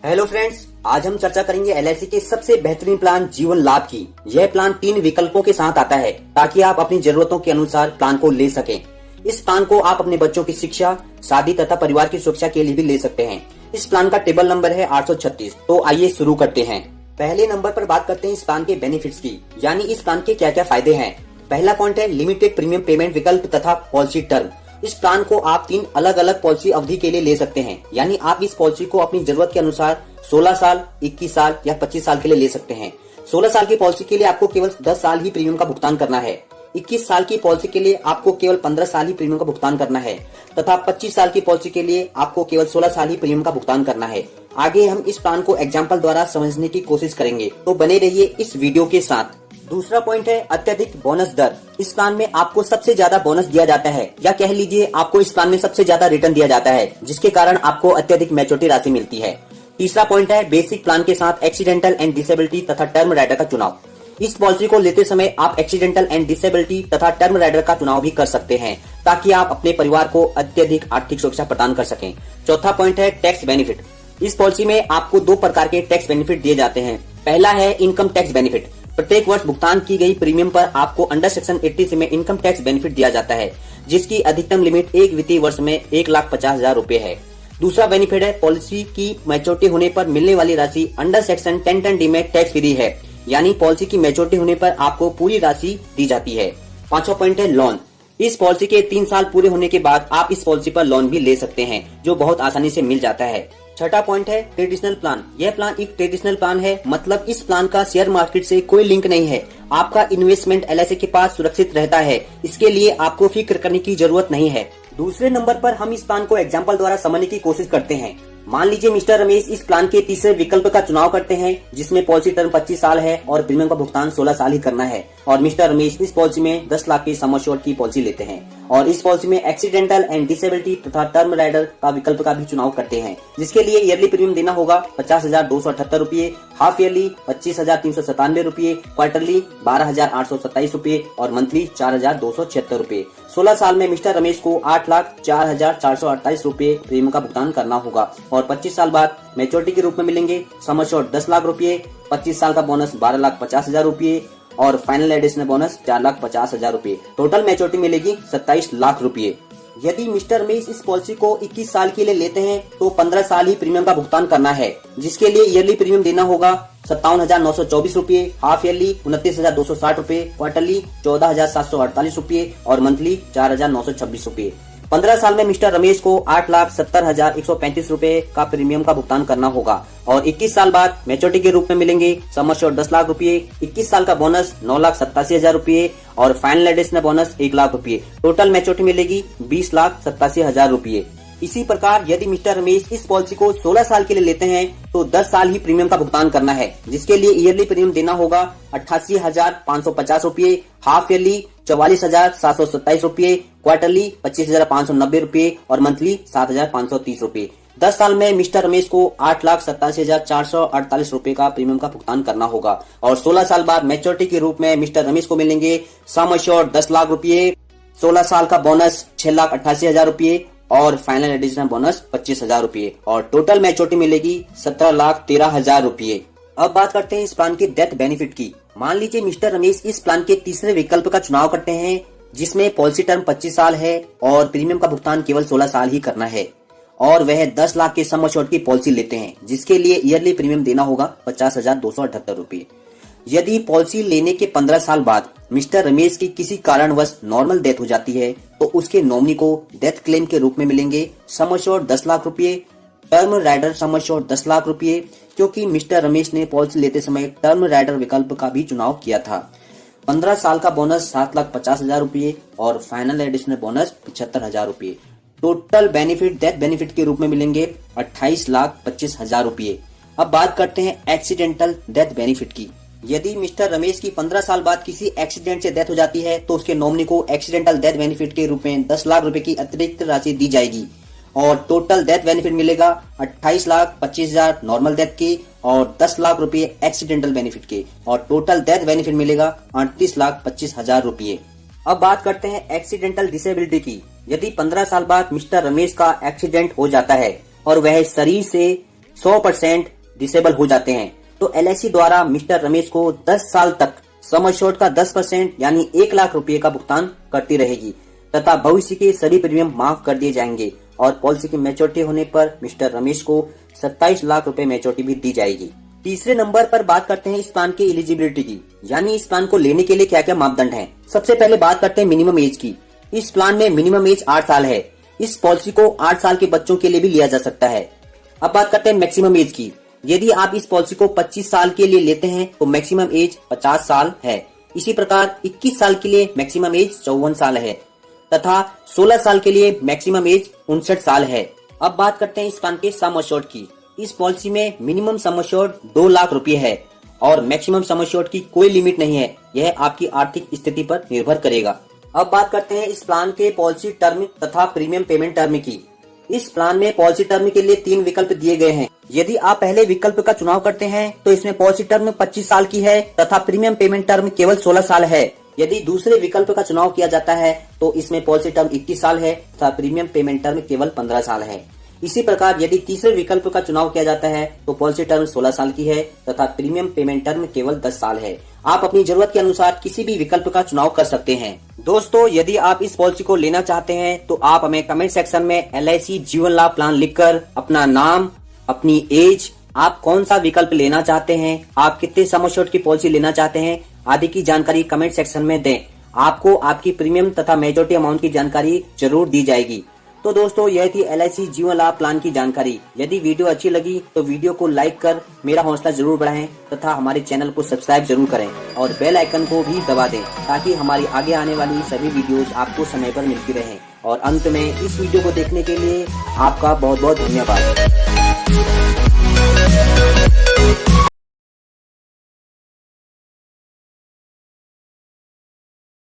Hello friends, आज हम चर्चा करेंगे एलआईसी के सबसे बेहतरीन प्लान जीवन लाभ की। यह प्लान 3 विकल्पों के साथ आता है ताकि आप अपनी जरूरतों के अनुसार प्लान को ले सकें। इस प्लान को आप अपने बच्चों की शिक्षा, शादी तथा परिवार की सुरक्षा के लिए भी ले सकते हैं। इस प्लान का टेबल नंबर है 836। तो आइए शुरू करते हैं। पहले नंबर पर बात करते हैं इस प्लान के बेनिफिट्स की, यानी इस प्लान के क्या क्या फायदे हैं। पहला पॉइंट है लिमिटेड प्रीमियम पेमेंट विकल्प तथा पॉलिसी टर्म। इस प्लान को आप 3 अलग अलग पॉलिसी अवधि के लिए ले सकते हैं, यानी आप इस पॉलिसी को अपनी जरूरत के अनुसार 16 साल, 21 साल या 25 साल के लिए ले सकते हैं। 16 साल की पॉलिसी के लिए आपको केवल 10 साल ही प्रीमियम का भुगतान करना है। 21 साल की पॉलिसी के लिए आपको केवल 15 साल ही प्रीमियम का भुगतान करना है तथा 25 साल की पॉलिसी के लिए आपको केवल 16 साल ही प्रीमियम का भुगतान करना है। आगे हम इस प्लान को एग्जाम्पल द्वारा समझने की कोशिश करेंगे, तो बने रहिए इस वीडियो के साथ। दूसरा पॉइंट है अत्यधिक बोनस दर। इस प्लान में आपको सबसे ज्यादा बोनस दिया जाता है, या कह लीजिए आपको इस प्लान में सबसे ज्यादा रिटर्न दिया जाता है, जिसके कारण आपको अत्यधिक मैच्योरिटी राशि मिलती है। तीसरा पॉइंट है बेसिक प्लान के साथ एक्सीडेंटल एंड डिसेबिलिटी तथा टर्म राइडर का चुनाव। इस पॉलिसी को लेते समय आप एक्सीडेंटल एंड डिसेबिलिटी तथा टर्म राइडर का चुनाव भी कर सकते हैं, ताकि आप अपने परिवार को अत्यधिक आर्थिक सुरक्षा प्रदान कर सकें। चौथा पॉइंट है टैक्स बेनिफिट। इस पॉलिसी में आपको 2 प्रकार के टैक्स बेनिफिट दिए जाते हैं। पहला है इनकम टैक्स बेनिफिट। प्रत्येक वर्ष भुगतान की गई प्रीमियम पर आपको अंडर सेक्शन 80 में इनकम टैक्स बेनिफिट दिया जाता है, जिसकी अधिकतम लिमिट एक वित्तीय वर्ष में 1,50,000 रूपए है। दूसरा बेनिफिट है पॉलिसी की मैच्योरिटी होने पर मिलने वाली राशि अंडर सेक्शन 10(d) में टैक्स फ्री है, यानी पॉलिसी की मैच्योरिटी होने पर आपको पूरी राशि दी जाती है। पांचवा पॉइंट है लोन। इस पॉलिसी के 3 साल पूरे होने के बाद आप इस पॉलिसी पर लोन भी ले सकते हैं, जो बहुत आसानी से मिल जाता है। छठा पॉइंट है ट्रेडिशनल प्लान। यह प्लान एक ट्रेडिशनल प्लान है, मतलब इस प्लान का शेयर मार्केट से कोई लिंक नहीं है। आपका इन्वेस्टमेंट एलआईसी के पास सुरक्षित रहता है, इसके लिए आपको फिक्र करने की जरूरत नहीं है। दूसरे नंबर पर हम इस प्लान को एग्जाम्पल द्वारा समझने की कोशिश करते हैं। मान लीजिए मिस्टर रमेश इस प्लान के तीसरे विकल्प का चुनाव करते हैं, जिसमें पॉलिसी टर्म 25 साल है और प्रीमियम का भुगतान 16 साल ही करना है। और मिस्टर रमेश इस पॉलिसी में 10 लाख की सम एश्योर्ड की पॉलिसी लेते हैं और इस पॉलिसी में एक्सीडेंटल एंड डिसेबिलिटी तथा टर्म राइडर का विकल्प का भी चुनाव करते हैं, जिसके लिए ईयरली प्रीमियम देना होगा 50,278 रूपए, हाफ ईयरली 25,397 रूपए, क्वार्टरली 12,827 रूपए और मंथली 4,276 रूपए। 16 साल में मिस्टर रमेश को 8,04,448 रूपए प्रीमियम का भुगतान करना होगा और 25 साल बाद मैच्योरिटी के रूप में मिलेंगे सम एश्योर्ड 10 लाख रूपए, 25 साल का बोनस 12,50,000 रूपए और फाइनल एडिशनल बोनस 4,50,000 रूपए। टोटल मैच्योरिटी मिलेगी 27 लाख रूपए। यदि मिस्टर रमेश इस पॉलिसी को 21 साल के लिए लेते हैं तो 15 साल ही प्रीमियम का भुगतान करना है, जिसके लिए ईयरली प्रीमियम देना होगा 57,924 रूपए, हाफ ईयरली 29,260 रूपए, क्वार्टरली 14,748 रूपए और मंथली 4,926 रूपए। 15 साल में मिस्टर रमेश को 8,70,135 रूपए का प्रीमियम का भुगतान करना होगा और 21 साल बाद मैच्योरिटी के रूप में मिलेंगे सम एश्योर्ड 10 लाख रूपए, 21 साल का बोनस 9,87,000 रूपए और फाइनल एडिशनल बोनस 1 लाख रूपए। टोटल मैच्योरिटी मिलेगी 20,87,000 रूपए। इसी प्रकार यदि मिस्टर रमेश इस पॉलिसी को 16 साल के लिए लेते हैं तो 10 साल ही प्रीमियम का भुगतान करना है, जिसके लिए ईयरली प्रीमियम देना होगा 88,550 रूपए, हाफ ईयरली 44,727 रूपए, क्वार्टरली 25,590 रूपए और मंथली 7,530 रूपए। 10 साल में मिस्टर रमेश को 8,87,448 रूपए का प्रीमियम का भुगतान करना होगा और 16 साल बाद मैच्योरिटी के रूप में मिस्टर रमेश को मिलेंगे सम एश्योर्ड 10 लाख रूपए, 16 साल का बोनस 6,88,000 रूपए और फाइनल एडिशनल बोनस 25,000 रूपए और टोटल मैच्योरिटी मिलेगी 17,13,000 रूपए। अब बात करते हैं इस प्लान के डेथ बेनिफिट की। मान लीजिए मिस्टर रमेश इस प्लान के तीसरे विकल्प का चुनाव करते हैं, जिसमें पॉलिसी टर्म 25 साल है और प्रीमियम का भुगतान केवल 16 साल ही करना है और वह 10 लाख के सम एश्योर्ड की पॉलिसी लेते हैं, जिसके लिए ईयरली प्रीमियम देना होगा 50,278 रूपए। यदि पॉलिसी लेने के 15 साल बाद मिस्टर रमेश की किसी कारणवश नॉर्मल डेथ हो जाती है तो उसके नॉमिनी को डेथ क्लेम के रूप में मिलेंगे सम एश्योर्ड 10 लाख रूपए, term rider sum assured 10 lakh रूपए, क्योंकि मिस्टर रमेश ने पॉलिसी लेते समय टर्म राइडर विकल्प का भी चुनाव किया था। 15 साल का बोनस 7,50,000 रूपए और फाइनल एडिशनल बोनस 75,000 रूपए। टोटल बेनिफिट डेथ बेनिफिट के रूप में मिलेंगे 28,25,000 रूपए। अब बात करते हैं एक्सीडेंटल डेथ बेनिफिट की। यदि मिस्टर रमेश की 15 साल बाद किसी एक्सीडेंट से डेथ हो जाती है तो उसके नॉमिनी को एक्सीडेंटल डेथ बेनिफिट के रूप में 10 लाख रुपए की अतिरिक्त राशि दी जाएगी और टोटल डेथ बेनिफिट मिलेगा 28,25,000 नॉर्मल डेथ के और 10 लाख रुपए एक्सीडेंटल बेनिफिट के और टोटल डेथ बेनिफिट मिलेगा 38,25,000 रुपए। अब बात करते हैं एक्सीडेंटल डिसेबिलिटी की। यदि 15 साल बाद मिस्टर रमेश का एक्सीडेंट हो जाता है और वह शरीर से 100% डिसेबल हो जाते हैं। तो LIC द्वारा मिस्टर रमेश को 10 साल तक सम एश्योर्ड का 10% यानी 1 लाख रुपए का भुगतान करती रहेगी तथा भविष्य के सभी प्रीमियम माफ कर दिए जाएंगे और पॉलिसी की मैच्योरिटी होने पर मिस्टर रमेश को 27 लाख रुपए मैच्योरिटी भी दी जाएगी। तीसरे नंबर पर बात करते हैं इस प्लान की एलिजिबिलिटी की, यानी इस प्लान को लेने के लिए क्या क्या मापदंड हैं। सबसे पहले बात करते हैं मिनिमम एज की। इस प्लान में मिनिमम एज 8 साल है। इस पॉलिसी को 8 साल के बच्चों के लिए भी लिया जा सकता है। अब बात करते हैं मैक्सिमम एज की। यदि आप इस पॉलिसी को 25 साल के लिए लेते हैं तो मैक्सिमम एज 50 साल है। इसी प्रकार 21 साल के लिए मैक्सिमम एज 54 साल है तथा 16 साल के लिए मैक्सिमम एज 59 साल है। अब बात करते हैं इस प्लान के सम एश्योर्ड की। इस पॉलिसी में मिनिमम सम एश्योर्ड 2 लाख रुपए है और मैक्सिमम सम एश्योर्ड की कोई लिमिट नहीं है, यह आपकी आर्थिक स्थिति पर निर्भर करेगा। अब बात करते हैं इस प्लान के पॉलिसी टर्म तथा प्रीमियम पेमेंट टर्म की। इस प्लान में पॉलिसी टर्म के लिए 3 विकल्प दिए गए हैं। यदि आप पहले विकल्प का चुनाव करते हैं तो इसमें पॉलिसी टर्म 25 साल की है तथा प्रीमियम पेमेंट टर्म केवल 16 साल है। यदि दूसरे विकल्प का चुनाव किया जाता है तो इसमें पॉलिसी टर्म 21 साल है तथा प्रीमियम पेमेंट टर्म केवल 15 साल है। इसी प्रकार यदि तीसरे विकल्प का चुनाव किया जाता है तो पॉलिसी टर्म 16 साल की है तथा प्रीमियम पेमेंट टर्म केवल 10 साल है। आप अपनी जरूरत के अनुसार किसी भी विकल्प का चुनाव कर सकते हैं। दोस्तों, यदि आप इस पॉलिसी को लेना चाहते हैं तो आप हमें कमेंट सेक्शन में LIC जीवन लाभ प्लान लिखकर अपना नाम, अपनी एज, आप कौन सा विकल्प लेना चाहते हैं, आप कितने सम एश्योर्ड की पॉलिसी लेना चाहते हैं आदि की जानकारी कमेंट सेक्शन में दें। आपको आपकी प्रीमियम तथा मेजोरिटी अमाउंट की जानकारी जरूर दी जाएगी। तो दोस्तों, यह थी LIC जीवन लाभ प्लान की जानकारी। यदि वीडियो अच्छी लगी तो वीडियो को लाइक कर मेरा हौसला जरूर बढ़ाएं तथा हमारे चैनल को सब्सक्राइब जरूर करें और बेल आइकन को भी दबा दें ताकि हमारी आगे आने वाली सभी वीडियोस आपको समय पर मिलती रहें। और अंत में इस वीडियो को देखने के लिए आपका बहुत बहुत धन्यवाद।